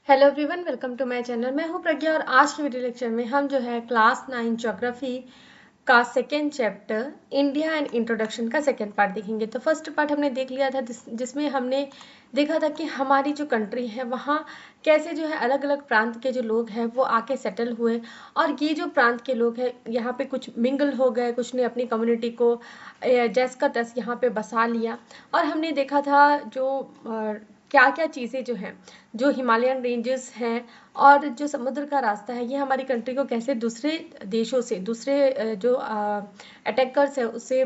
Hello everyone, welcome to my channel. मैं हूं प्रज्ञा और आज की वीडियो लेक्चर में हम जो है क्लास 9 ज्योग्राफी का second chapter India and introduction का सेकेंड पार्ट देखेंगे। तो फर्स्ट पार्ट हमने देख लिया था जिसमें हमने देखा था कि हमारी जो कंट्री है वहाँ कैसे जो है अलग अलग प्रांत के जो लोग हैं वो आके सेटल हुए, और ये जो प्रांत के लोग हैं यहाँ पे कुछ मिंगल हो गए, कुछ ने अपनी कम्युनिटी को जैस का तस यहाँ पे बसा लिया। और हमने देखा था जो क्या क्या चीज़ें जो हैं, जो हिमालयन रेंजेस हैं और जो समुद्र का रास्ता है, ये हमारी कंट्री को कैसे दूसरे देशों से, दूसरे जो अटैकर्स है उससे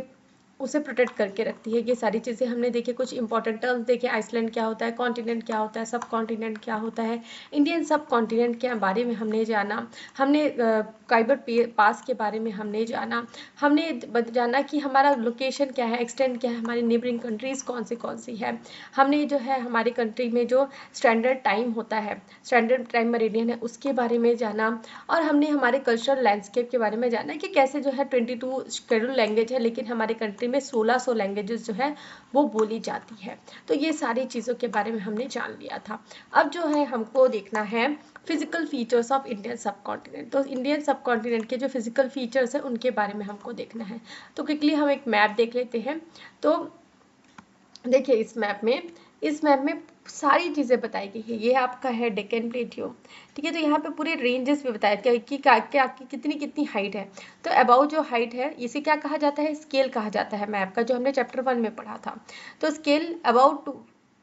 उसे प्रोटेक्ट करके रखती है। ये सारी चीज़ें हमने देखी। कुछ इंपॉर्टेंट टर्म्स देखे, आइसलैंड क्या होता है, कॉन्टिनेंट क्या होता है, सब कॉन्टिनेंट क्या होता है, इंडियन सब कॉन्टिनेंट के बारे में हमने जाना। हमने काइबर पास के बारे में हमने जाना। हमने जाना कि हमारा लोकेशन क्या है, एक्सटेंड क्या है, हमारी नेबरिंग कंट्रीज़ कौन सी है। हमने जो है हमारी कंट्री में जो स्टैंडर्ड टाइम होता है, स्टैंडर्ड टाइम मेरिडियन है, उसके बारे में जाना। और हमने हमारे कल्चरल लैंडस्केप के बारे में जाना कि कैसे जो है 22 शेड्यूल लैंग्वेज है, लेकिन हमारी कंट्री में 1600 लैंग्वेजेस जो है वो बोली जाती है। तो ये सारी चीज़ों के बारे में हमने जान लिया था। अब जो है हमको देखना है फिजिकल फीचर्स ऑफ इंडियन सब कॉन्टिनेंट। तो इंडियन सब कॉन्टिनेंट के जो फिजिकल फीचर्स हैं उनके बारे में हमको देखना है। तो क्विकली हम एक मैप देख लेते हैं। तो देखिए इस मैप में सारी चीज़ें बताई गई है। ये आपका है डेक्कन प्लेटियो, ठीक है। तो यहाँ पे पूरे रेंजेस भी बताया गया कि क्या कितनी कितनी हाइट है। तो अबाउट जो हाइट है इसे क्या कहा जाता है, स्केल कहा जाता है मैप का, जो हमने चैप्टर 1 में पढ़ा था। तो स्केल अबाउट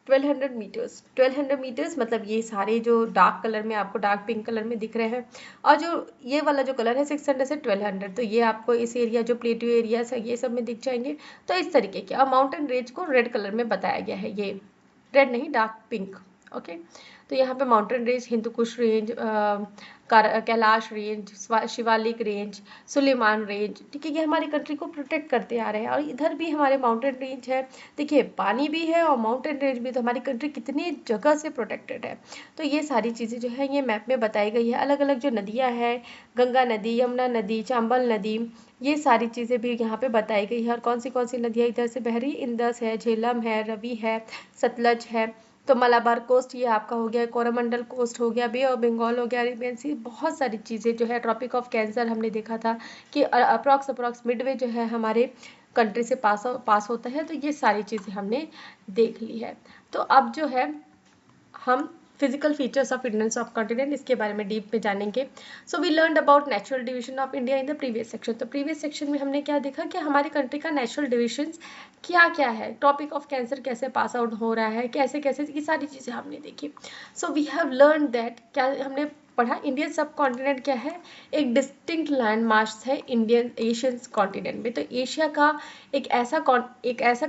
1200 मीटर्स, 1200 मीटर्स मतलब ये सारे जो डार्क कलर में आपको डार्क पिंक कलर में दिख रहे हैं, और जो ये वाला जो कलर है 600 से 1200, तो ये आपको इस एरिया जो प्लेटियो एरियाज है ये सब में दिख जाएंगे। तो इस तरीके के, और माउंटेन रेंज को रेड कलर में बताया गया है, ये रेड नहीं डार्क पिंक, ओके। तो यहाँ पे mountain range, Hindu Kush range, Kailash range, Shivalik range, Sulaiman range, ठीक है, ये हमारी कंट्री को प्रोटेक्ट करते आ रहे हैं। और इधर भी हमारे माउंटेन रेंज है, देखिए पानी भी है और माउंटेन रेंज भी, तो हमारी कंट्री कितनी जगह से प्रोटेक्टेड है। तो ये सारी चीज़ें जो है ये मैप में बताई गई है। अलग अलग जो नदियाँ हैं, गंगा नदी, यमुना नदी, चंबल नदी, ये सारी चीज़ें भी यहाँ पे बताई गई है। और कौन सी नदियाँ इधर से बह रही है, इंदस है, झेलम है, रवि है, सतलज है। तो मलाबार कोस्ट ये आपका हो गया, कोरोमंडल कोस्ट हो गया, बे ऑफ बंगाल हो गया, अरेबियन सी, बहुत सारी चीज़ें जो है। ट्रॉपिक ऑफ कैंसर हमने देखा था कि अप्रॉक्स मिडवे जो है हमारे कंट्री से पास होता है। तो ये सारी चीज़ें हमने देख ली है। तो अब जो है हम physical features of Indian subcontinent इसके बारे में डीप में जानेंगे। So we learn about natural division of India in the previous section. तो प्रीवियस सेक्शन में हमने क्या देखा कि हमारी कंट्री का नेचुरल डिविजन क्या क्या है, टॉपिक ऑफ कैंसर कैसे पास आउट हो रहा है, कैसे कैसे, ये सारी चीज़ें हमने देखी। So we have learn that, क्या हमने पढ़ा, इंडियन सब कॉन्टिनेंट क्या है, एक डिस्टिंक्ट लैंड मास है इंडियन एशियन कॉन्टिनेंट में। तो एशिया का एक ऐसा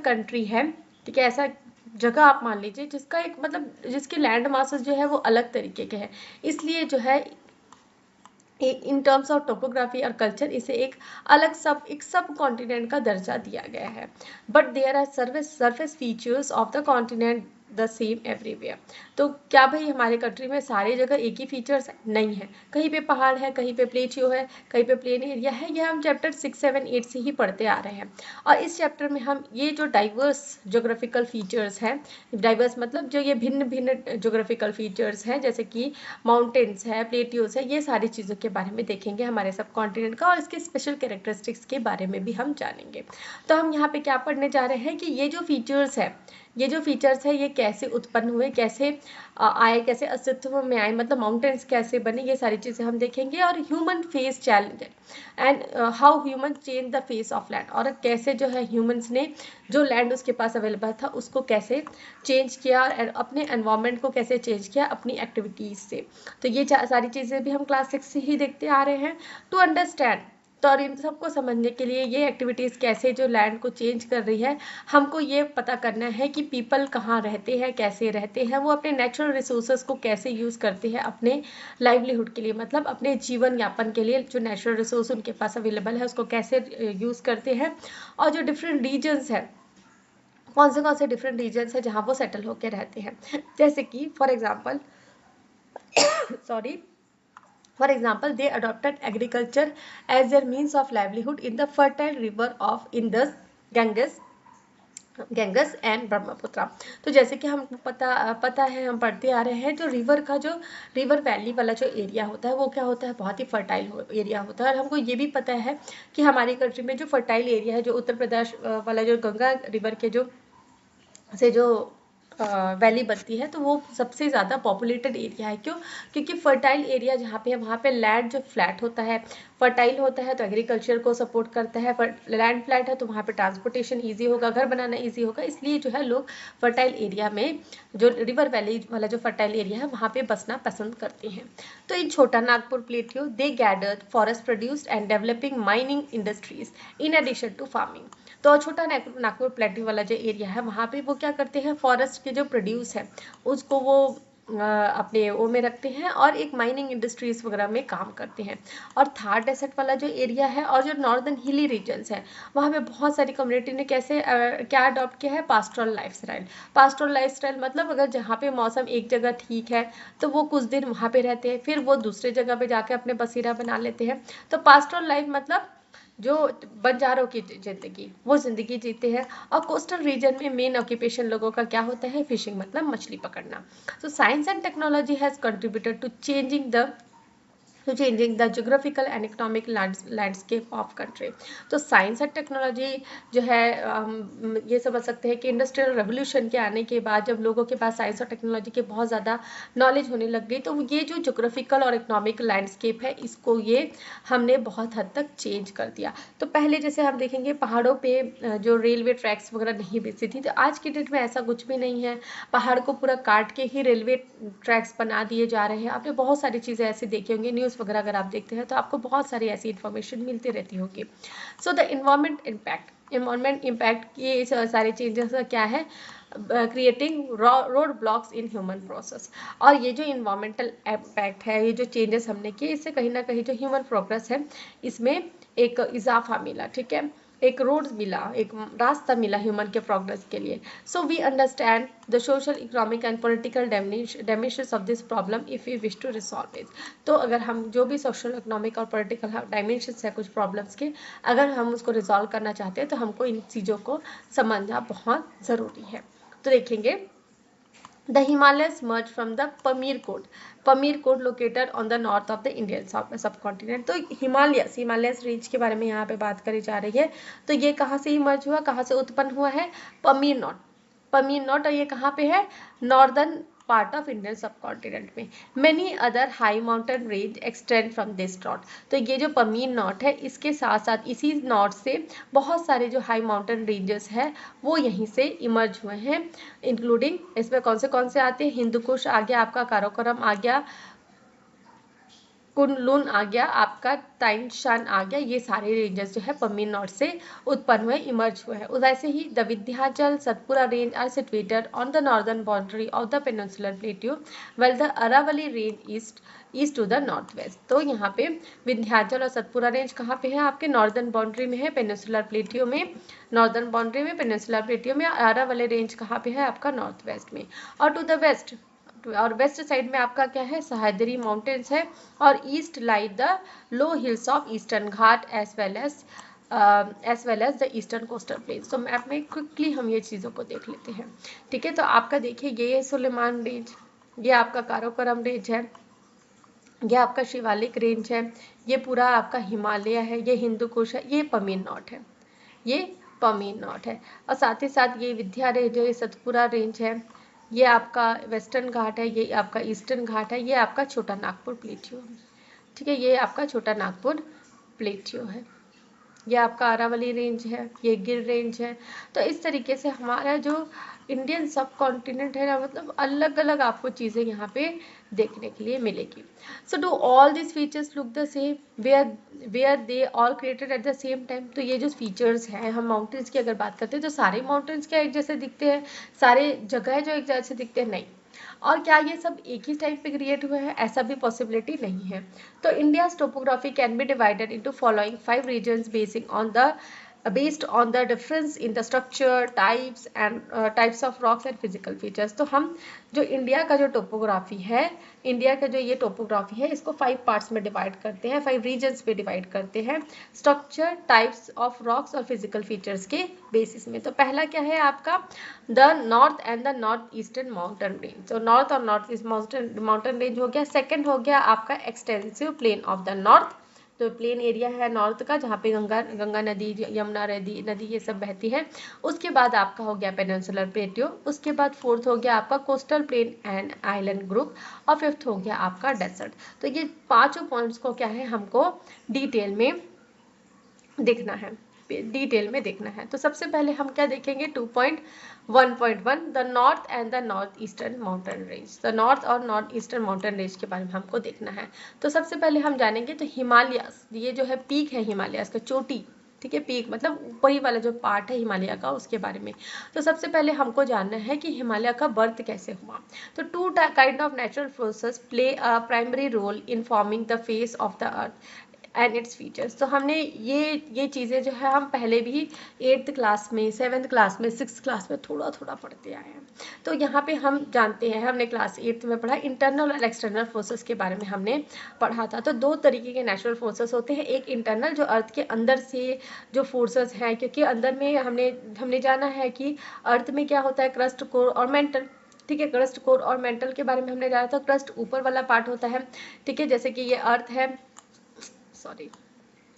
कंट्री है, ठीक है, ऐसा जगह आप मान लीजिए जिसका एक मतलब जिसके लैंड मासेस जो है वो अलग तरीके के हैं। इसलिए जो है इन टर्म्स ऑफ टोपोग्राफी और कल्चर इसे एक सब कॉन्टिनेंट का दर्जा दिया गया है। But there are surface features of the continent the same everywhere. तो क्या भाई हमारे कंट्री में सारी जगह एक ही फीचर्स नहीं है, कहीं पे पहाड़ है, कहीं पे प्लेटियो है, कहीं पे प्लेन एरिया है। यह हम चैप्टर 6, 7, 8 से ही पढ़ते आ रहे हैं। और इस चैप्टर में हम ये जो डाइवर्स जोग्राफिकल फीचर्स हैं, डाइवर्स मतलब जो ये भिन्न भिन्न जोग्राफिकल फीचर्स हैं, जैसे कि माउंटेन्स है, प्लेटियोस है, ये सारी चीज़ों के बारे में देखेंगे हमारे सब कॉन्टिनेंट का, और इसके स्पेशल कैरेक्टरिस्टिक्स के बारे में भी हम जानेंगे। तो हम यहाँ पे क्या पढ़ने जा रहे हैं कि ये जो फीचर्स है ये कैसे उत्पन्न हुए, कैसे आए, कैसे अस्तित्व में आए, मतलब माउंटेन्स कैसे बने, ये सारी चीज़ें हम देखेंगे। और human face challenge and how human change the face of land, और कैसे जो है ह्यूमंस ने जो लैंड उसके पास अवेलेबल था उसको कैसे चेंज किया, और अपने एनवायरनमेंट को कैसे चेंज किया अपनी एक्टिविटीज़ से। तो ये सारी चीज़ें भी हम क्लास 6 से ही देखते आ रहे हैं। टू अंडरस्टैंड, तो और इन सबको समझने के लिए ये एक्टिविटीज़ कैसे जो लैंड को चेंज कर रही है, हमको ये पता करना है कि पीपल कहाँ रहते हैं, कैसे रहते हैं, वो अपने नेचुरल रिसोर्सेज को कैसे यूज़ करते हैं अपने लाइवलीहुड के लिए, मतलब अपने जीवन यापन के लिए जो नेचुरल रिसोर्स उनके पास अवेलेबल है उसको कैसे यूज़ करते हैं। और जो डिफरेंट रीजन्स है, कौन से डिफरेंट रीजन्स है जहाँ वो सेटल होकर रहते हैं। जैसे कि for example sorry, for example, they adopted agriculture as their means of livelihood in the fertile river of Indus, Ganges, Ganges and Brahmaputra. तो जैसे कि हमको पता है, हम पढ़ते आ रहे हैं, जो रिवर वैली वाला जो एरिया होता है वो क्या होता है, बहुत ही फर्टाइल एरिया होता है। और हमको ये भी पता है कि हमारी कंट्री में जो फर्टाइल एरिया है, जो उत्तर प्रदेश वाला जो गंगा रिवर के जो वैली बनती है, तो वो सबसे ज़्यादा पॉपुलेटेड एरिया है। क्यों? क्योंकि फर्टाइल एरिया जहाँ पे है वहाँ पे लैंड जो फ्लैट होता है, फर्टाइल होता है, तो एग्रीकल्चर को सपोर्ट करता है। लैंड फ्लैट है तो वहाँ पे ट्रांसपोर्टेशन ईजी होगा, घर बनाना ईजी होगा, इसलिए जो है लोग फर्टाइल एरिया में, जो रिवर वैली वाला जो फर्टाइल एरिया है वहाँ पे बसना पसंद करते हैं। तो in Chota Nagpur plateau they gathered forest produced and developing mining industries in addition to farming. तो छोटा नागपुर प्लेटियो वाला जो एरिया है वहाँ पे वो क्या करते हैं, फॉरेस्ट के जो प्रोड्यूस है उसको वो अपने वो में रखते हैं और एक माइनिंग इंडस्ट्रीज वगैरह में काम करते हैं। और थार डेसर्ट वाला जो एरिया है और जो नॉर्दर्न हिली रीजन्स है वहाँ पे बहुत सारी कम्युनिटी ने कैसे क्या अडॉप्ट किया है, पास्टोरल लाइफस्टाइल। पास्टोरल लाइफस्टाइल मतलब अगर जहाँ पे मौसम एक जगह ठीक है तो वो कुछ दिन वहाँ पे रहते हैं, फिर वो दूसरे जगह पे जाके अपने बसेरा बना लेते हैं। तो पास्टोरल लाइफ मतलब जो बंजारों की जिंदगी, वो जिंदगी जीते हैं। और कोस्टल रीजन में मेन ऑक्यूपेशन लोगों का क्या होता है, फिशिंग मतलब मछली पकड़ना। So science and technology has contributed to changing the geographical and economic landscape of country। तो साइंस एंड टेक्नोलॉजी जो है, हम ये समझ सकते हैं कि इंडस्ट्रियल रेवोल्यूशन के आने के बाद जब लोगों के पास साइंस और टेक्नोलॉजी की बहुत ज़्यादा नॉलेज होने लग गई, तो ये जो जोग्राफिकल और इकोनॉमिक लैंडस्केप है इसको ये हमने बहुत हद तक चेंज कर दिया। तो पहले जैसे हम देखेंगे पहाड़ों पे जो रेलवे ट्रैक्स वगैरह नहीं बिछती थी, तो आज की डेट में ऐसा कुछ भी नहीं है। पहाड़ को पूरा काट के ही रेलवे ट्रैक्स बना दिए जा रहे हैं। आपने बहुत सारी चीज़ें ऐसे देखी होंगी, न्यूज़ वगैरह अगर आप देखते हैं तो आपको बहुत सारी ऐसी इन्फॉर्मेशन मिलती रहती होगी। सो द इन्वायरमेंट इम्पैक्ट ये सारे चेंजेस का क्या है, creating road blocks in human process. और ये जो इन्वायरमेंटल इम्पैक्ट है, ये जो चेंजेस हमने किए, इससे कहीं ना कहीं जो ह्यूमन प्रोग्रेस है इसमें एक इजाफा मिला, ठीक है, एक रोड मिला, एक रास्ता मिला ह्यूमन के प्रोग्रेस के लिए। So we understand the social, economic and political dimensions of this problem if we wish to resolve it. तो अगर हम जो भी सोशल, इकोनॉमिक और पॉलिटिकल डायमेंशंस है कुछ प्रॉब्लम्स के, अगर हम उसको रिजॉल्व करना चाहते हैं तो हमको इन चीज़ों को समझना बहुत ज़रूरी है। तो देखेंगे The Himalayas merge from the Pamir Coast located on the north of the Indian subcontinent। तो हिमालयस रेंज के बारे में यहाँ पे बात करी जा रही है। तो ये कहाँ से इमर्ज हुआ, कहाँ से उत्पन्न हुआ है, पमीर नॉट। और ये कहाँ पे है, northern part of Indian subcontinent में। Many other high mountain range extend from this knot. तो ये जो पमीर नॉट है इसके साथ साथ इसी नॉट से बहुत सारे जो हाई माउंटेन रेंजेस है वो यहीं से इमर्ज हुए हैं, इंक्लूडिंग इसमें कौन से आते हैं, हिंदू कुश आ गया आपका, काराकोरम आ गया, कुनलुन आ गया आपका, ताइंशान आ गया। ये सारे रेंजेस जो है पमीर नॉट से उत्पन्न हुए, इमर्ज हुए हैं। वैसे ही the Vindhyachal Satpura range are situated on the northern boundary of the peninsular plateau, well the Aravalli range east to the north west. तो यहाँ पे विंध्याचल और सतपुरा रेंज कहाँ पे है, आपके नॉर्दर्न बाउंड्री में है, पेनिनसुलर प्लेटियो में, नॉर्दर्न बाउंड्री में, पेनिनसुलर प्लेटियो में। अरावली रेंज कहाँ पे है आपका, नॉर्थ वेस्ट में। और टू द वेस्ट और वेस्ट साइड में आपका क्या है, सह्याद्री माउंटेन्स है। और east lie the low hills of eastern ghat as well as the eastern coastal plains. तो मैप में क्विकली हम ये चीज़ों को देख लेते हैं, ठीक है। तो आपका देखिए ये सुलेमान रेंज, ये आपका काराकोरम रेंज है, ये आपका शिवालिक रेंज है, ये पूरा आपका हिमालय है, ये हिंदू कुश है, ये पमीर नॉट है, ये पमीर नॉट है। और साथ ही साथ ये विंध्या रेंज है, ये सतपुरा रेंज है, ये आपका वेस्टर्न घाट है, ये आपका ईस्टर्न घाट है, ये आपका छोटा नागपुर प्लेटियो है, ठीक है, ये आपका छोटा नागपुर प्लेटियो है, ये आपका अरावली रेंज है, ये गिर रेंज है। तो इस तरीके से हमारा जो इंडियन सब कॉन्टिनेंट है ना, मतलब अलग अलग आपको चीज़ें यहाँ पे देखने के लिए मिलेगी। So do all this features look the same, where they all created at the same time. तो ये जो फीचर्स हैं, हम माउंटेन्स की अगर बात करते हैं तो सारे माउंटेन्स क्या एक जैसे दिखते हैं, सारे जगह जो एक जैसे दिखते हैं, नहीं। और क्या ये सब एक ही टाइम पे क्रिएट हुए हैं, ऐसा भी पॉसिबिलिटी नहीं है। तो India's topography can be divided into following 5 regions basing on the based on the difference in the structure types and types of rocks and physical features. तो हम जो इंडिया का जो टोपोग्राफी है, इंडिया का जो ये टोपोग्राफी है, इसको 5 पार्ट्स में डिवाइड करते हैं, 5 रीजन्स में डिवाइड करते हैं स्ट्रक्चर टाइप्स ऑफ रॉक्स और फिजिकल फीचर्स के बेसिस में। तो पहला क्या है आपका, the north and the north eastern mountain range. तो नॉर्थ और नॉर्थ ईस्ट माउंटेन रेंज हो गया। सेकेंड हो गया आपका extensive plain of the north, तो प्लेन एरिया है नॉर्थ का, जहाँ पे गंगा नदी, यमुना नदी ये सब बहती है। उसके बाद आपका हो गया पेनिनसुलर प्लेट्यू। उसके बाद फोर्थ हो गया आपका coastal plain and island group, और फिफ्थ हो गया आपका डेजर्ट। तो ये पांचों पॉइंट्स को क्या है हमको डिटेल में देखना है, डिटेल में देखना है। तो सबसे पहले हम क्या देखेंगे, 2.1.1 the north and the north eastern mountain range. The north और नॉर्थ ईस्टर्न माउंटेन रेंज के बारे में हमको देखना है। तो सबसे पहले हम जानेंगे तो हिमालयस, ये जो है पीक है हिमालयस का, चोटी, ठीक है, पीक मतलब ऊपरी वाला जो पार्ट है हिमालय का, उसके बारे में। तो सबसे पहले हमको जानना है कि हिमालय का बर्थ कैसे हुआ। तो 2 kind of natural forces play a primary role in forming the face of the earth and its features. तो हमने ये चीज़ें जो है हम पहले भी 8th क्लास में, 7th क्लास में, 6th क्लास में थोड़ा थोड़ा पढ़ते आए हैं। तो यहाँ पे हम जानते हैं, हमने क्लास 8th में पढ़ा इंटरनल और एक्सटर्नल फोर्सेस के बारे में हमने पढ़ा था। तो 2 तरीके के नेचुरल फोर्सेस होते हैं, एक इंटरनल जो अर्थ के अंदर से जो फोर्सेस हैं, क्योंकि अंदर में हमने जाना है कि अर्थ में क्या होता है, क्रस्ट, कोर और मेंटल, ठीक है। क्रस्ट, कोर और मेंटल के बारे में हमने जाना था। क्रस्ट ऊपर वाला पार्ट होता है, ठीक है, जैसे कि ये अर्थ है, सॉरी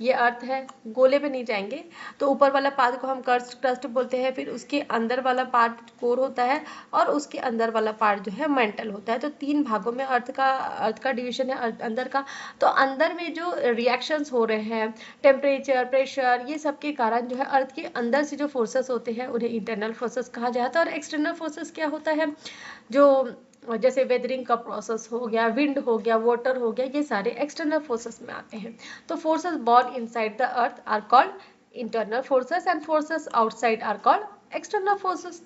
ये अर्थ है, गोले पे नहीं जाएंगे। तो ऊपर वाला पार्ट को हम क्रस्ट बोलते हैं, फिर उसके अंदर वाला पार्ट कोर होता है, और उसके अंदर वाला पार्ट जो है मेंटल होता है। तो 3 भागों में अर्थ का डिवीजन है अंदर का। तो अंदर में जो रिएक्शंस हो रहे हैं, टेम्परेचर, प्रेशर, ये सब के कारण जो है अर्थ के अंदर से जो फोर्सेस होते हैं उन्हें इंटरनल फोर्सेस कहा जाता है। और एक्सटर्नल फोर्सेस क्या होता है, जो जैसे वेदरिंग का प्रोसेस हो गया, विंड हो गया, वाटर हो गया, ये सारे एक्सटर्नल फोर्सेस में आते हैं। तो forces born inside the earth are called internal forces and forces outside are called external forces.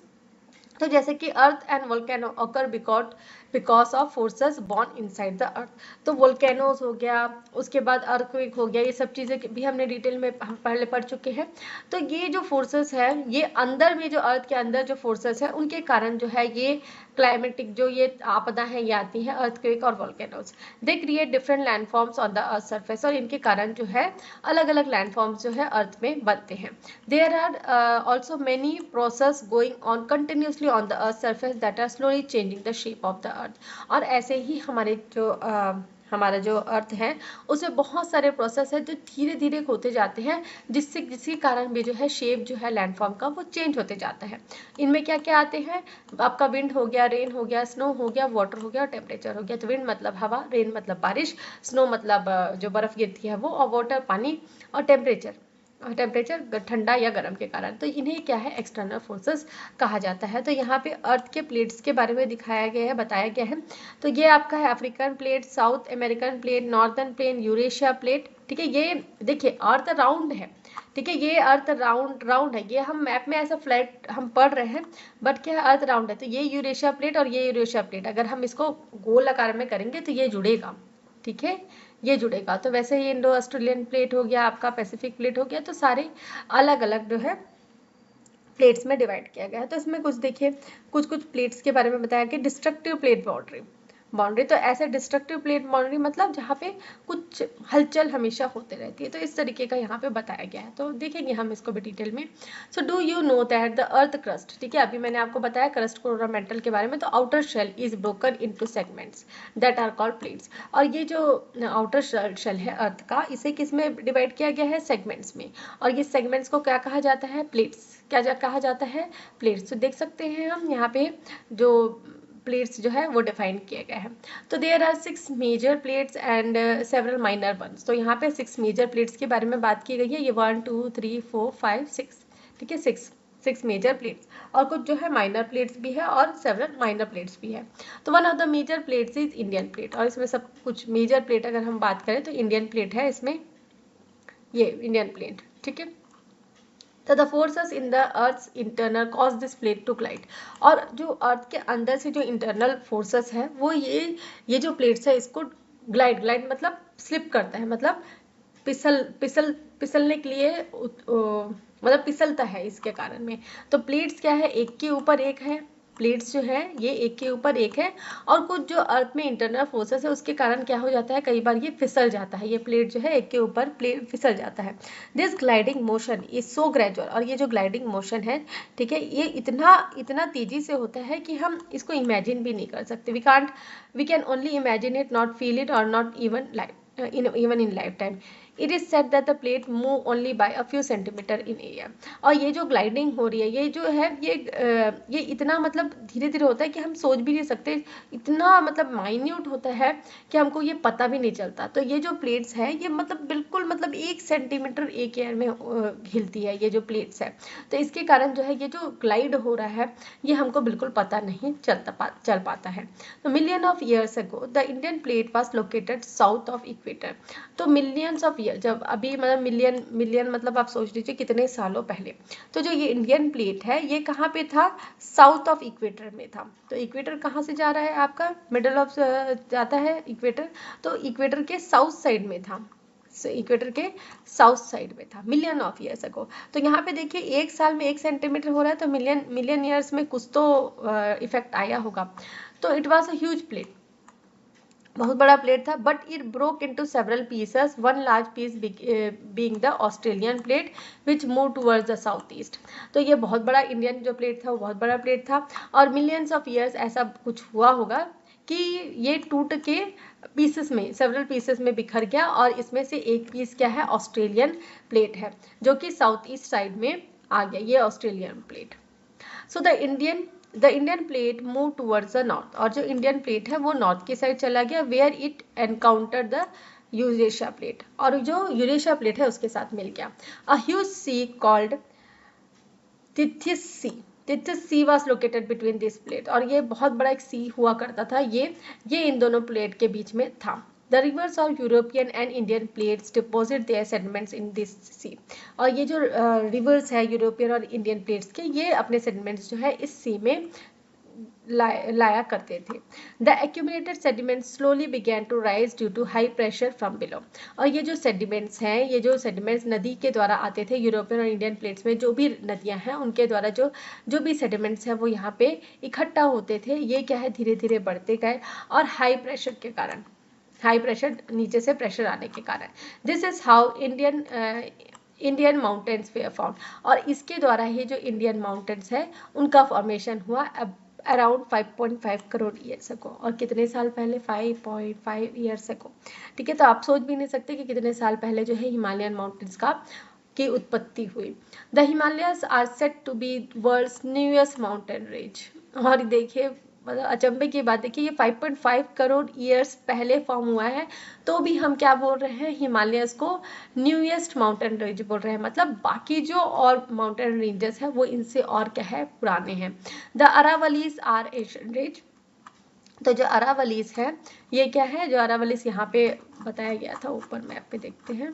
तो जैसे कि earth and volcano occur because of forces born inside the earth. तो वोल्केनोज हो गया, उसके बाद अर्थक्वेक हो गया, ये सब चीज़ें भी हमने डिटेल में हम पहले पढ़ चुके हैं। तो ये जो फोर्सेस है, ये अंदर में जो अर्थ के अंदर जो फोर्सेस है, उनके कारण जो है ये क्लाइमेटिक जो ये आपदा है ये आती है, अर्थक्वेक और volcanoes. They create different landforms on the earth surface, और इनके कारण जो है अलग अलग लैंडफॉर्म्स जो है अर्थ में बनते हैं। There are also many process going on continuously on the earth surface that are slowly changing the shape of the earth. और ऐसे ही हमारा जो अर्थ है उसमें बहुत सारे प्रोसेस है जो धीरे धीरे होते जाते हैं, जिसके कारण भी जो है शेप जो है लैंडफॉर्म का वो चेंज होते जाता है। इनमें क्या क्या आते हैं, आपका विंड हो गया, रेन हो गया, स्नो हो गया, वाटर हो गया और टेम्परेचर हो गया। तो विंड मतलब हवा, रेन मतलब बारिश, स्नो मतलब जो बर्फ गिरती है वो, और वाटर पानी, और टेम्परेचर ठंडा या गर्म के कारण। तो इन्हें क्या है, एक्सटर्नल फोर्सेस कहा जाता है। तो यहाँ पे अर्थ के प्लेट्स के बारे में दिखाया गया है, बताया गया है। तो ये आपका है African plate, south American plate, northern plate, Eurasia plate, ठीक है। ये देखिए अर्थ राउंड है, ठीक है, ये अर्थ राउंड है। ये हम मैप में ऐसा फ्लैट हम पढ़ रहे हैं, बट क्या अर्थ राउंड है। तो ये यूरेशिया प्लेट और ये यूरेशिया प्लेट, अगर हम इसको गोल आकार में करेंगे तो ये जुड़ेगा, ठीक है, ये जुड़ेगा। तो वैसे ही इंडो ऑस्ट्रेलियन प्लेट हो गया, आपका पैसिफिक प्लेट हो गया। तो सारे अलग अलग जो है प्लेट्स में डिवाइड किया गया है। तो इसमें कुछ देखिए, कुछ प्लेट्स के बारे में बताया कि डिस्ट्रक्टिव प्लेट बाउंड्री। तो ऐसे डिस्ट्रक्टिव प्लेट बाउंड्री मतलब जहाँ पे कुछ हलचल हमेशा होते रहती है। तो इस तरीके का यहाँ पे बताया गया है, तो देखेंगे हम इसको भी डिटेल में। So do you know that the earth crust, ठीक है, अभी मैंने आपको बताया क्रस्ट कोर और मेंटल के बारे में। तो outer shell is broken into segments that are called plates. और ये जो आउटर शेल है अर्थ का, इसे किस में डिवाइड किया गया है, सेगमेंट्स में। और ये सेगमेंट्स को क्या कहा जाता है, प्लेट्स। क्या कहा जाता है, प्लेट्स। तो देख सकते हैं हम यहाँ पे जो प्लेट्स जो है वो डिफाइन किए गए हैं। तो there are 6 major plates and several minor ones. तो यहाँ पे 6 मेजर प्लेट्स के बारे में बात की गई है। ये 1 2 3 4 5 6, ठीक है, 6 मेजर प्लेट्स, और कुछ जो है माइनर प्लेट्स भी है और सेवरल माइनर प्लेट्स भी है। तो one of the major plates is Indian plate, और इसमें सब कुछ मेजर प्लेट अगर हम बात करें तो इंडियन प्लेट है इसमें, ये इंडियन प्लेट, ठीक है। तो the forces in the earth internal cause this plate to glide. और जो अर्थ के अंदर से जो इंटरनल फोर्सेस है वो ये जो प्लेट्स है इसको ग्लाइड मतलब स्लिप करता है, मतलब फिसलने के लिए मतलब फिसलता है इसके कारण में। तो प्लेट्स क्या है, एक के ऊपर एक है, प्लेट्स जो है ये एक के ऊपर एक है, और कुछ जो अर्थ में इंटरनल फोर्सेस है उसके कारण क्या हो जाता है, कई बार ये फिसल जाता है, ये प्लेट जो है एक के ऊपर प्लेट फिसल जाता है। This gliding motion is so gradual, और ये जो ग्लाइडिंग मोशन है, ठीक है, ये इतना इतना तेजी से होता है कि हम इसको इमेजिन भी नहीं कर सकते। We can only imagine it, not feel it, और not even even in lifetime. It is said that the plate move only by a few centimeter in air. और ये जो ग्लाइडिंग हो रही है, ये जो है ये इतना मतलब धीरे धीरे होता है कि हम सोच भी नहीं सकते, इतना मतलब माइन्यूट होता है कि हमको ये पता भी नहीं चलता। तो ये जो प्लेट्स है ये मतलब बिल्कुल मतलब 1 सेंटीमीटर एक एयर में हिलती है ये जो प्लेट्स है। तो इसके कारण जो है ये जो ग्लाइड हो रहा है ये हमको बिल्कुल पता नहीं चल पाता है। तो million of years ago the Indian plate was located south of equator. तो मिलियंस ऑफ ईयर, जब अभी मतलब मिलियन मतलब आप सोच लीजिए कितने सालों पहले, तो जो ये इंडियन प्लेट है ये कहाँ पे था, साउथ ऑफ इक्वेटर में था। तो इक्वेटर कहाँ से जा रहा है आपका, मिडल ऑफ जाता है इक्वेटर, तो इक्वेटर के साउथ साइड में था, इक्वेटर के साउथ साइड में था मिलियन ऑफ ईयर्स अगो। तो यहाँ पे देखिए एक साल में 1 सेंटीमीटर हो रहा है, तो मिलियन ईयर्स में कुछ तो इफेक्ट आया होगा। तो it was a huge plate, बहुत बड़ा प्लेट था, but it broke into several pieces, one large piece being the Australian plate which move towards the south east. तो ये बहुत बड़ा इंडियन जो प्लेट था वो बहुत बड़ा प्लेट था, और मिलियंस ऑफ ईयर्स ऐसा कुछ हुआ होगा कि ये टूट के पीसेस में, सेवरल पीसेस में बिखर गया, और इसमें से एक पीस क्या है, ऑस्ट्रेलियन प्लेट है, जो कि साउथ ईस्ट साइड में आ गया, ये Australian plate. So the Indian plate move towards the north, और जो इंडियन प्लेट है वो नॉर्थ की साइड चला गया, where it encounter the Eurasia plate, और जो यूरेशिया प्लेट है उसके साथ मिल गया। A huge sea called Tethys sea was located between this plate, और ये बहुत बड़ा एक सी हुआ करता था, ये इन दोनों प्लेट के बीच में था। The rivers of European and Indian plates deposit their sediments in this sea. और ये जो रिवर्स है यूरोपियन और इंडियन प्लेट्स के, ये अपने सेडिमेंट्स जो है इस सी में लाया करते थे। The accumulated sediments slowly began to rise due to high pressure from below, और ये जो सेडिमेंट्स हैं, ये जो सेडिमेंट्स नदी के द्वारा आते थे यूरोपियन और इंडियन प्लेट्स में, जो भी नदियां हैं उनके द्वारा जो भी सेडिमेंट्स हैं वो यहाँ पे इकट्ठा होते थे, ये क्या है धीरे धीरे बढ़ते गए, और हाई प्रेशर के कारण, हाई प्रेशर नीचे से प्रेशर आने के कारण, this is how Indian mountains way found, और इसके द्वारा ही जो इंडियन माउंटेन्स है उनका फॉर्मेशन हुआ अराउंड 5.5 करोड़ ईयर्स अगो, और कितने साल पहले, 5.5 ईयर्स अगो। ठीक है, तो आप सोच भी नहीं सकते कि कितने साल पहले जो है हिमालयन माउंटेन्स की उत्पत्ति हुई। The Himalayas are set to be world's newest mountain range, और देखिए मतलब अचंभे की बात देखिए, ये 5.5 करोड़ ईयर्स पहले फॉर्म हुआ है, तो भी हम क्या बोल रहे हैं, हिमालयस को न्यूएस्ट माउंटेन रेंज बोल रहे हैं, मतलब बाकी जो और माउंटेन रेंजेस है वो इनसे और क्या है, पुराने हैं। The Aravallis are Asian range, तो जो अरावलीज है ये क्या है, जो अरावलीज यहाँ पे बताया गया था, ऊपर मैप पे देखते हैं,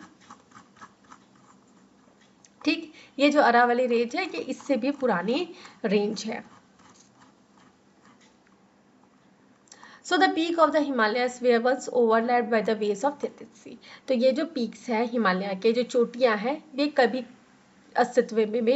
ठीक, ये जो अरावली रेंज है ये इससे भी पुरानी रेंज है। So the peak of the Himalayas were once overlapped by the waves of Tethys Sea. तो ये जो पीक्स हैं हिमालय के, जो चोटियां हैं, वे कभी अस्तित्व में भी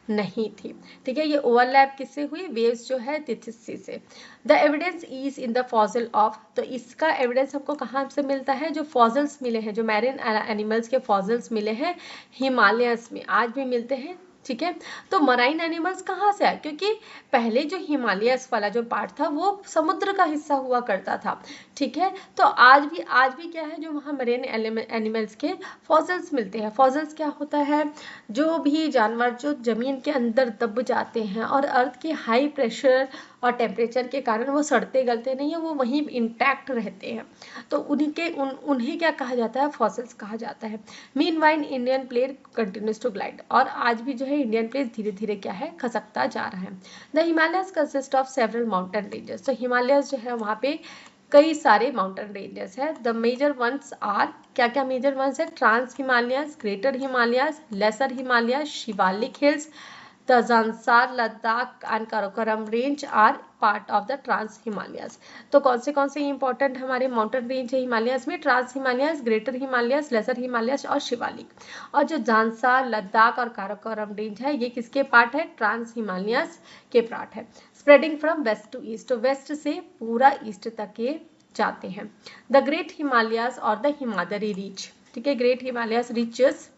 नहीं थी। ठीक है, ये ओवरलैप किससे हुई, वेव्स जो है तिथिस सी से। The evidence is in the fossil of, तो इसका एविडेंस हमको कहाँ से मिलता है, जो फॉसिल्स मिले हैं, जो मैरिन एनिमल्स के फॉसिल्स मिले हैं हिमालयस में, आज भी मिलते हैं। ठीक है, तो मराइन एनिमल्स कहाँ से आए, क्योंकि पहले जो हिमालयस वाला जो पार्ट था वो समुद्र का हिस्सा हुआ करता था। ठीक है, तो आज भी क्या है, जो वहाँ मरीन एनिमल्स के फॉसिल्स मिलते हैं। फॉसिल्स क्या होता है, जो भी जानवर जो जमीन के अंदर दब जाते हैं और अर्थ के हाई प्रेशर और टेम्परेचर के कारण वो सड़ते गलते नहीं है, वो वहीं इंटैक्ट रहते हैं, तो उन्हें क्या कहा जाता है, फॉसिल्स कहा जाता है। Meanwhile Indian plate continues to glide, और आज भी जो है इंडियन प्लेट धीरे धीरे क्या है, खसकता जा रहा है। The Himalayas consist of several mountain ranges, तो हिमालयस जो है वहाँ पे कई सारे माउंटेन रेंजेस है। द मेजर वंस आर, क्या क्या मेजर वंस है, trans Himalayas, greater Himalayas, lesser Himalayas, Shivalik hills, the Zanskar, Ladakh and Karakoram range are part of the trans Himalayas. तो कौन से इंपॉर्टेंट हमारे माउंटेन रेंज है हिमालयस में? Trans Himalayas, greater Himalayas, lesser Himalayas और शिवालिक। और जो ज़ांसार, लद्दाख और काराकोरम रेंज है ये किसके पार्ट है? ट्रांस हिमालयस के पार्ट है। Spreading from west to east, तो वेस्ट से पूरा ईस्ट तक ये जाते हैं। द ग्रेट हिमालयस और द हिमाद्री रीच, ठीक है, great Himalayas reaches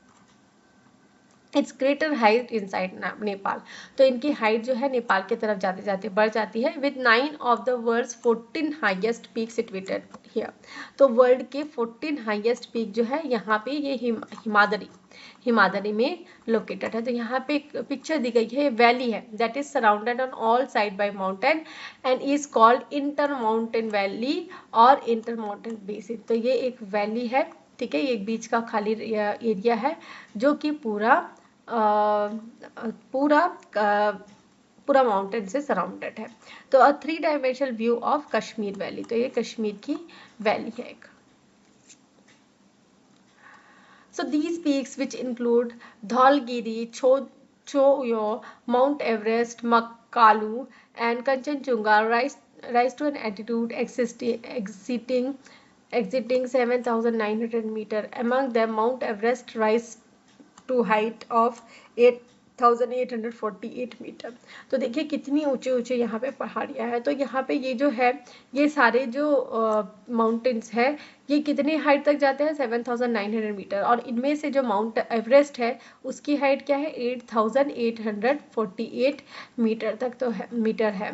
its greater height inside Nepal, तो इनकी हाइट जो है नेपाल की तरफ जाते जाते बढ़ जाती है। With 9 of the world's 14 highest peak situated here, तो वर्ल्ड के 14 हाईएस्ट पीक जो है यहाँ पे ये हिमाद्री में लोकेटेड है। तो यहाँ पे एक पिक्चर दी गई है, वैली है that is surrounded on all side by mountain and is called inter mountain valley और इंटर माउंटेन बेसिन। तो ये एक वैली है, ठीक है, ये एक बीच का खाली एरिया है जो कि पूरा माउंटेन से सराउंडेड है। तो अ 3 dimensional view of Kashmir valley, तो ये कश्मीर की वैली है एक। So these peaks which include Dhaulagiri, Choyo, Mount Everest, Makalu and Kanchenjunga rise to an altitude exceeding 7,900 meters. Among them, Mount Everest rise to height of 8,848 metre. तो देखिए कितनी ऊंचे ऊंचे यहाँ पे पहाड़ियाँ हैं। तो यहाँ पे ये जो है ये सारे जो माउंटेन्स है ये कितनी हाइट तक जाते हैं? 7,900 मीटर। और इनमें से जो माउंट एवरेस्ट है उसकी हाइट क्या है? 8,848 मीटर तक तो मीटर है।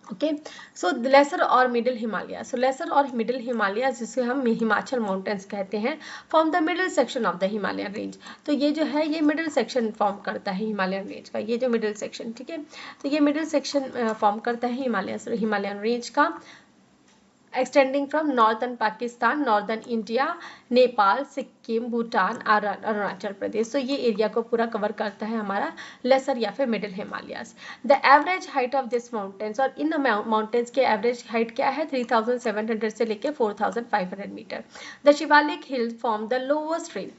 ओके, सो लेसर और मिडिल हिमालय, सो लेसर और मिडिल हिमालय जिसे हम हिमाचल माउंटेन्स कहते हैं, form the middle section of the Himalayan range. तो ये जो है ये मिडिल सेक्शन फॉर्म करता है हिमालयन रेंज का, ये जो मिडिल सेक्शन, ठीक है, तो ये मिडिल सेक्शन फॉर्म करता है हिमालयन रेंज का, extending from northern Pakistan, northern India, Nepal, Sikkim, Bhutan, Arunachal Pradesh. तो ये एरिया को पूरा कवर करता है हमारा लेसर या फिर middle Himalayas. The average height of this mountains, और इन माउंटेन्स के एवरेज हाइट क्या है? 3,700 से लेकर 4,500 metre. The Shivalik hills form the lowest range,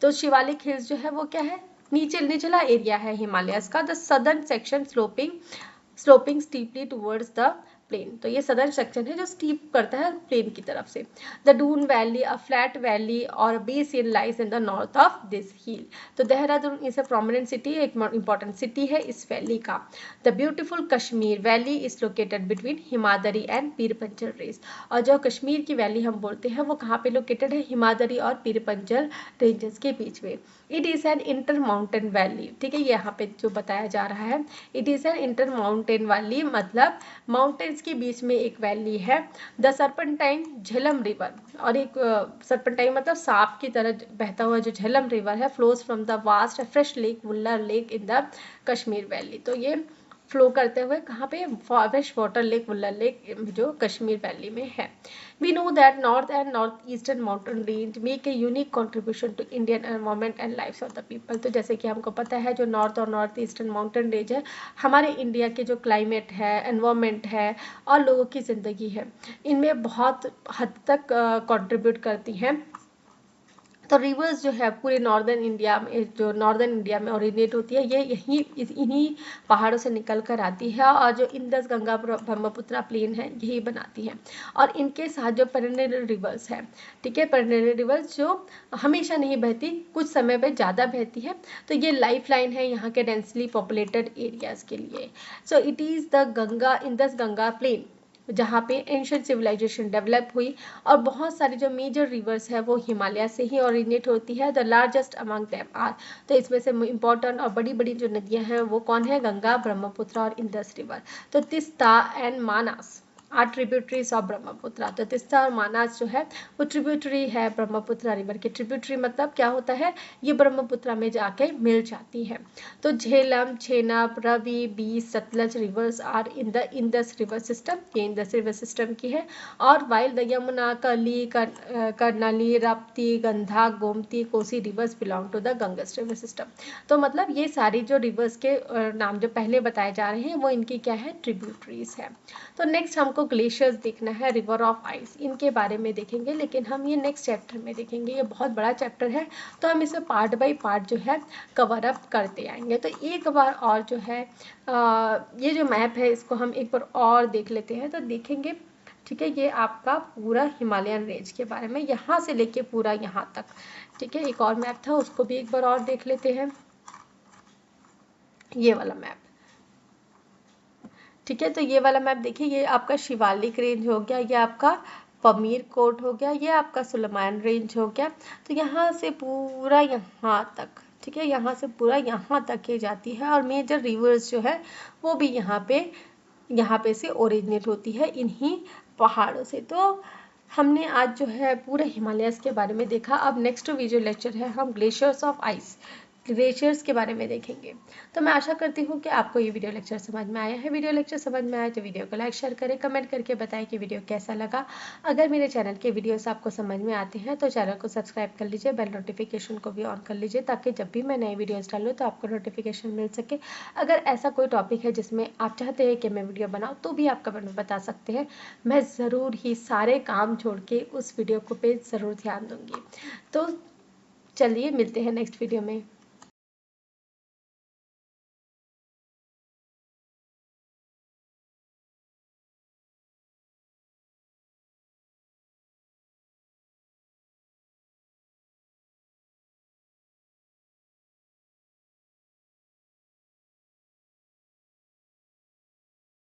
तो शिवालिक हिल्स जो है वो क्या है? निचला एरिया है हिमालयस का। The southern section sloping steeply towards the plain, तो ये सदर्न सेक्शन है जो स्टीप करता है प्लेन की तरफ से। The Doon valley, a flat valley और basin lies in the north of this hill. तो Dehradun is a prominent city, एक इंपॉर्टेंट सिटी है इस वैली का। The beautiful Kashmir valley is located between Himadri and Pir Panjal range, और जो कश्मीर की वैली हम बोलते हैं वो कहाँ पे लोकेटेड है? हिमाद्री और पीरपंजल रेंजेस के बीच में। It is an inter mountain valley, ठीक है, यहाँ पे जो बताया जा रहा है it is an inter mountain valley, मतलब माउंटेन्स के बीच में एक वैली है। द सर्पेंटाइन झेलम रिवर, और एक सर्पेंटाइन मतलब सांप की तरह बहता हुआ जो झेलम रिवर है, flows from the vast fresh lake Wular lake in the Kashmir valley. तो ये फ्लो करते हुए कहाँ पे? Fresh water lake Wular lake जो कश्मीर वैली में है। We know that North and Northeastern mountain range make a unique contribution to Indian environment and lives of the people। तो जैसे कि हमको पता है जो नॉर्थ और नॉर्थ ईस्टर्न माउंटेन रेंज है हमारे इंडिया के जो क्लाइमेट है, एनवायरनमेंट है और लोगों की ज़िंदगी है, इनमें बहुत हद तक कंट्रीब्यूट करती हैं। तो रिवर्स जो है पूरे नॉर्दर्न इंडिया में ओरिजिनेट होती है, ये इन्हीं पहाड़ों से निकल कर आती है, और जो इंदस गंगा ब्रह्मपुत्र प्लेन है यही बनाती है। और इनके साथ जो पेरिनेरल रिवर्स है, ठीक है, पेरिनेरल रिवर्स जो हमेशा नहीं बहती, कुछ समय पे ज़्यादा बहती है, तो ये लाइफ लाइन है यहाँ के डेंसली पॉपुलेटेड एरियाज के लिए। So it is the Indus Ganga plain जहाँ पे एंशिएंट सिविलाइजेशन डेवलप हुई, और बहुत सारी जो मेजर रिवर्स है वो हिमालय से ही ओरिजिनेट होती है। The largest among them are, तो इसमें से इम्पोर्टेंट और बड़ी बड़ी जो नदियाँ हैं वो कौन है? गंगा, ब्रह्मपुत्र और इंदस रिवर। तो Teesta and Manas are tributaries of Brahmaputra. तो तिस्ता और मानस जो है वो ट्रिब्यूटरी है ब्रह्मपुत्र रिवर के। ट्रिब्यूटरी मतलब क्या होता है? ये ब्रह्मपुत्र में जाके मिल जाती है। तो Jhelum, Chenab, Ravi, Beas, Sutlej rivers are in the Indus river system, ये इंदस रिवर सिस्टम की है। और while the Yamuna, Kali, Karnali, Rapti, Gandak, Gomti, Kosi rivers belong to the Ganges river system. तो मतलब ये सारी जो रिवर्स के नाम जो पहले बताए जा रहे हैं वो इनकी क्या है? ट्रिब्यूटरीज है। तो नेक्स्ट हमको आपको ग्लेशियर्स देखना है, रिवर ऑफ आइस, इनके बारे में देखेंगे, लेकिन हम ये नेक्स्ट चैप्टर में देखेंगे। ये बहुत बड़ा चैप्टर है तो हम इसे पार्ट बाय पार्ट जो है कवर अप करते आएंगे। तो एक बार और जो है ये जो मैप है इसको हम एक बार और देख लेते हैं, तो देखेंगे। ठीक है, ये आपका पूरा हिमालयन रेंज के बारे में, यहाँ से लेके पूरा यहाँ तक। ठीक है, एक और मैप था, उसको भी एक बार और देख लेते हैं, ये वाला मैप। ठीक है, तो ये वाला मैप देखिए, ये आपका शिवालिक रेंज हो गया, ये आपका पमीर कोट हो गया, ये आपका सुलेमान रेंज हो गया। तो यहाँ से पूरा यहाँ तक, ठीक है, यहाँ से पूरा यहाँ तक ये जाती है, और मेजर रिवर्स जो है वो भी यहाँ पे से ओरिजिनेट होती है इन्हीं पहाड़ों से। तो हमने आज जो है पूरे हिमालयस के बारे में देखा। अब नेक्स्ट वीडियो लेक्चर है, हम ग्लेशियर्स ऑफ आइस, ग्लेशियर्स के बारे में देखेंगे। तो मैं आशा करती हूँ कि आपको ये वीडियो लेक्चर समझ में आया है। वीडियो लेक्चर समझ में आए तो वीडियो को लाइक शेयर करें, कमेंट करके बताएं कि वीडियो कैसा लगा। अगर मेरे चैनल के वीडियोस आपको समझ में आते हैं तो चैनल को सब्सक्राइब कर लीजिए, बेल नोटिफिकेशन को भी ऑन कर लीजिए, ताकि जब भी मैं नए वीडियोज़ डालूँ तो आपको नोटिफिकेशन मिल सके। अगर ऐसा कोई टॉपिक है जिसमें आप चाहते हैं कि मैं वीडियो बनाऊँ तो भी आप कमेंट में बता सकते हैं। मैं ज़रूर ही सारे काम छोड़ के उस वीडियो को पे ज़रूर ध्यान दूँगी। तो चलिए मिलते हैं नेक्स्ट वीडियो में।